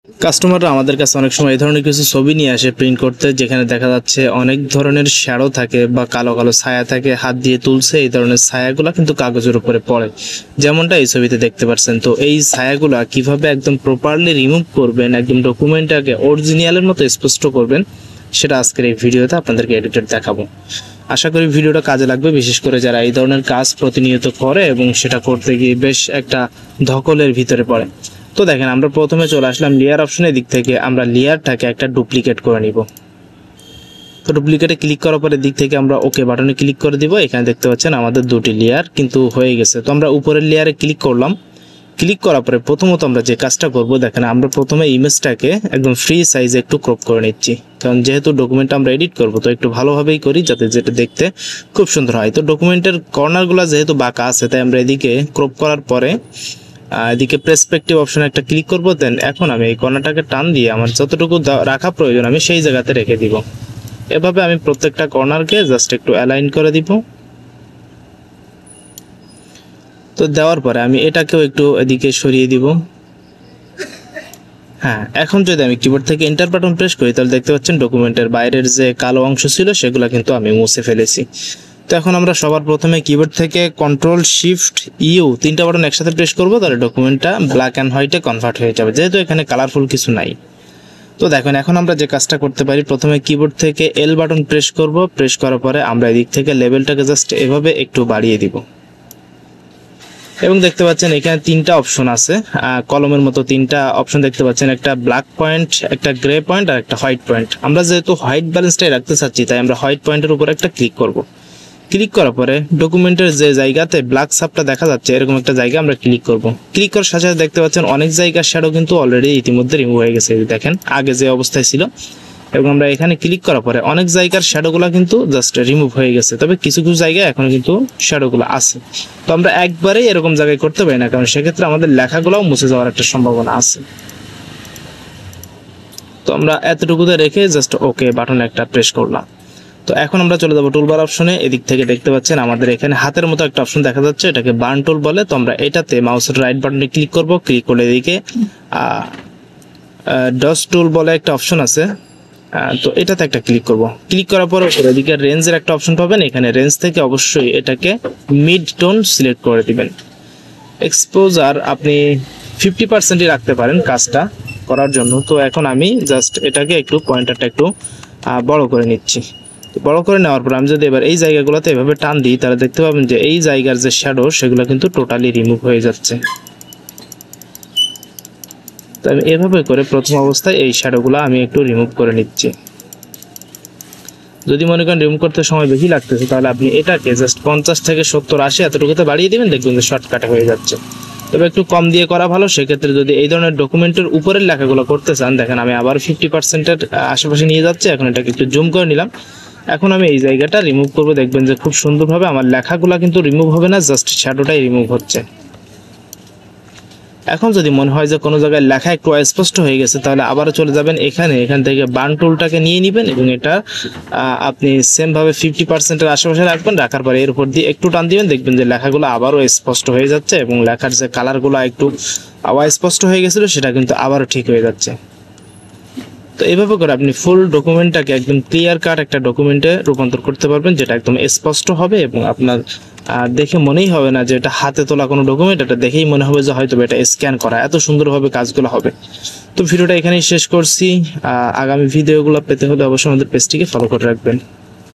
কাস্টমাররা আমাদের কাছে অনেক সময় এই ধরনের কিছু ছবি নিয়ে আসে প্রিন্ট করতে, যেখানে দেখা যাচ্ছে অনেক ধরনের শ্যাডো থাকে বা কালো কালো ছায়া থাকে, হাত দিয়ে তুলছে, এই ধরনের ছায়াগুলো কিন্তু কাগজের উপরে পড়ে, যেমনটা এই ছবিতে দেখতে পাচ্ছেন। তো এই ছায়াগুলা কিভাবে একদম প্রপারলি রিমুভ করবেন, একদম ডকুমেন্টটাকে অরিজিনালের মতো স্পষ্ট করবেন, সেটা আজকের এই ভিডিওতে আপনাদেরকে এডিটেড দেখাবো। আশা করি ভিডিওটা কাজে লাগবে, বিশেষ করে যারা এই ধরনের কাজ প্রতিনিয়ত করে এবং সেটা করতে গিয়ে বেশ একটা ধকলের ভিতরে পড়ে। তো দেখেন, আমরা প্রথমে চলে আসলাম লেয়ার অপশনের দিক থেকে, আমরা লেয়ারটাকে একটা ডুপ্লিকেট করে নিব। তো ডুপ্লিকেটে ক্লিক করার পরে দিক থেকে আমরা ওকে বাটনে ক্লিক করে দিব। এখানে দেখতে পাচ্ছেন আমাদের দুটি লেয়ার কিন্তু হয়ে গেছে। তো আমরা উপরের লেয়ারে ক্লিক করলাম। ক্লিক করার পরে প্রথমত আমরা যে কাজটা করব, দেখেন আমরা প্রথমে ইমেজটাকে একদম ফ্রি সাইজে একটু ক্রপ করে নিচ্ছি, কারণ যেহেতু ডকুমেন্ট আমরা এডিট করব তো একটু ভালোভাবেই করি যাতে যেটা দেখতে খুব সুন্দর হয়। তো ডকুমেন্টের কর্নারগুলো যেহেতু বাঁকা আছে, তাই আমরা এদিকে ক্রপ করার পরে এদিকে পার্সপেক্টিভ অপশনে একটা ক্লিক করব। দেন এখন আমি এই কর্নারটাকে টান দিয়ে আমার যতটুকু রাখা প্রয়োজন আমি সেই জায়গাতে রেখে দিব। এভাবে আমি প্রত্যেকটা কর্নারকে জাস্ট একটু অ্যালাইন করে দিব। তো দেওয়ার পরে আমি এটাকেও একটু এদিকে সরিয়ে দিব। হ্যাঁ, এখন যদি আমি কিবোর্ড থেকে এন্টার বাটন প্রেস করি তাহলে দেখতে পাচ্ছেন ডকুমেন্টের বাইরের যে কালো অংশ ছিল সেগুলো কিন্তু আমি মুছে ফেলেছি। তো এখন আমরা সবার প্রথমে কিবোর্ড থেকে কন্ট্রোল শিফট ইউ তিনটা বাটন একসাথে প্রেস করব, তাহলে ডকুমেন্টটা ব্ল্যাক অ্যান্ড হোয়াইটে কনভার্ট হয়ে যাবে, যেহেতু এখানে কালারফুল কিছু নাই। তো দেখেন, এখন আমরা যে কাজটা করতে পারি, প্রথমে কিবোর্ড থেকে এল বাটন প্রেস করব। প্রেস করার পরে আমরা এদিক থেকে লেভেলটাকে জাস্ট এভাবে একটু বাড়িয়ে দিব এবং দেখতে পাচ্ছেন এখানে তিনটা অপশন আছে, কলমের মতো তিনটা অপশন দেখতে পাচ্ছেন, একটা ব্ল্যাক পয়েন্ট, একটা গ্রে পয়েন্ট আর একটা হোয়াইট পয়েন্ট। আমরা যেহেতু হোয়াইট ব্যালেন্সটাই রাখতে চাচ্ছি তাই আমরা হোয়াইট পয়েন্টের উপর একটা ক্লিক করব। ক্লিক করার পরে ডকুমেন্টের যে জায়গাতে ব্ল্যাক সাবটা দেখা যাচ্ছে এরকম একটা জায়গা আমরা ক্লিক করব। ক্লিক করার সাথে সাথে দেখতে পাচ্ছেন অনেক জায়গার শ্যাডো কিন্তু অলরেডি ইতিমধ্যে রিমুভ হয়ে গেছে, দেখেন আগে যে অবস্থায় ছিল। এবং আমরা এখানে ক্লিক করার পরে অনেক জায়গার শ্যাডোগুলো কিন্তু জাস্ট রিমুভ হয়ে গেছে, তবে কিছু কিছু জায়গায় এখনো কিন্তু শ্যাডোগুলো আছে। তো আমরা একবারেই এরকম জায়গায় করতে পারি না, কারণ সেক্ষেত্রে আমাদের লেখাগুলোও মুছে যাওয়ার একটা সম্ভাবনা আছে। তো আমরা এতটুকুতে রেখে জাস্ট ওকে বাটন একটা প্রেস করলাম। তো এখন আমরা চলে যাবো টুলবার অপশনে। এদিক থেকে দেখতে পাচ্ছেন আমাদের এখানে হাতের মতো একটা অপশন দেখা যাচ্ছে, এটাকে বার্ন টুল বলে। তো আমরা এটাতে মাউসের রাইট বাটনে ক্লিক করব। ক্লিক করলে এদিকে ডস টুল বলে একটা অপশন আছে, তো এটাতে একটা ক্লিক করব। ক্লিক করার পর এদিকে রেঞ্জের একটা অপশন পাবেন, এখানে রেঞ্জ থেকে অবশ্যই এটাকে মিড টোন সিলেক্ট করে দিবেন। এক্সপোজার আপনি 50%ই রাখতে পারেন কাজটা করার জন্য। তো এখন আমি জাস্ট এটাকে একটু পয়েন্টারটা একটু বড় করে নিচ্ছি। বড় করে নেওয়ার পর আমি যদি এবার এই জায়গাগুলোতে এভাবে টান দিই তাহলে দেখতে পাবেন যে এই জায়গার যে শ্যাডো সেগুলো কিন্তু টোটালি রিমুভ হয়ে যাচ্ছে। তো আমি এভাবে করে প্রথম অবস্থায় এই শ্যাডোগুলো আমি একটু রিমুভ করে নিচ্ছি। যদি মনে করেন রিমুভ করতে সময় বেশি লাগতেছে তাহলে আপনি এটাকে জাস্ট 50 থেকে 70 80 এতটুকুতে বাড়িয়ে দিবেন, দেখবেন যে শর্টকাটে হয়ে যাচ্ছে। তবে একটু কম দিয়ে করা ভালো। সেক্ষেত্রে যদি এই ধরনের ডকুমেন্টের উপরের লেখাগুলো করতে চান, দেখেন আমি আবার 50%-এর আশেপাশে নিয়ে যাচ্ছে। এখন এটাকে একটু জুম করে নিলাম। এখন আমি এই জায়গাটা রিমুভ করব, দেখবেন যে খুব সুন্দরভাবে আমার লেখাগুলো কিন্তু রিমুভ হবে না, জাস্ট শ্যাডোটাই রিমুভ হচ্ছে। এখন যদি মনে হয় যে কোনো জায়গায় লেখা একটু অস্পষ্ট হয়ে গেছে তাহলে আবারও চলে যাবেন এখান থেকে বার্ন টুলটাকে নিয়ে নেবেন এবং এটা আপনি সেম ভাবে 50%-এর আশেপাশে রাখবেন। রাখার পরে এর উপর দিয়ে একটু টান দিবেন, দেখবেন যে লেখাগুলো আবারও স্পষ্ট হয়ে যাচ্ছে এবং লেখার যে কালারগুলো একটু অস্পষ্ট হয়ে গেছিল সেটা কিন্তু আবারও ঠিক হয়ে যাচ্ছে। তো এইভাবে করে আপনি ফুল ডকুমেন্টটাকে একদম ক্লিয়ার কাট একটা ডকুমেন্টে রূপান্তর করতে পারবেন, যেটা একদম স্পষ্ট হবে এবং আপনার দেখে মনেই হবে না যে এটা হাতে তোলা কোনো ডকুমেন্ট, এটা দেখেই মনে হবে যে হয়তো এটা স্ক্যান করা। এত সুন্দরভাবে কাজগুলো হবে। তো ভিডিওটা এখানেই শেষ করছি। আগামী ভিডিওগুলো পেতে হলে অবশ্যই আমাদের পেজটিকে ফলো করে রাখবেন।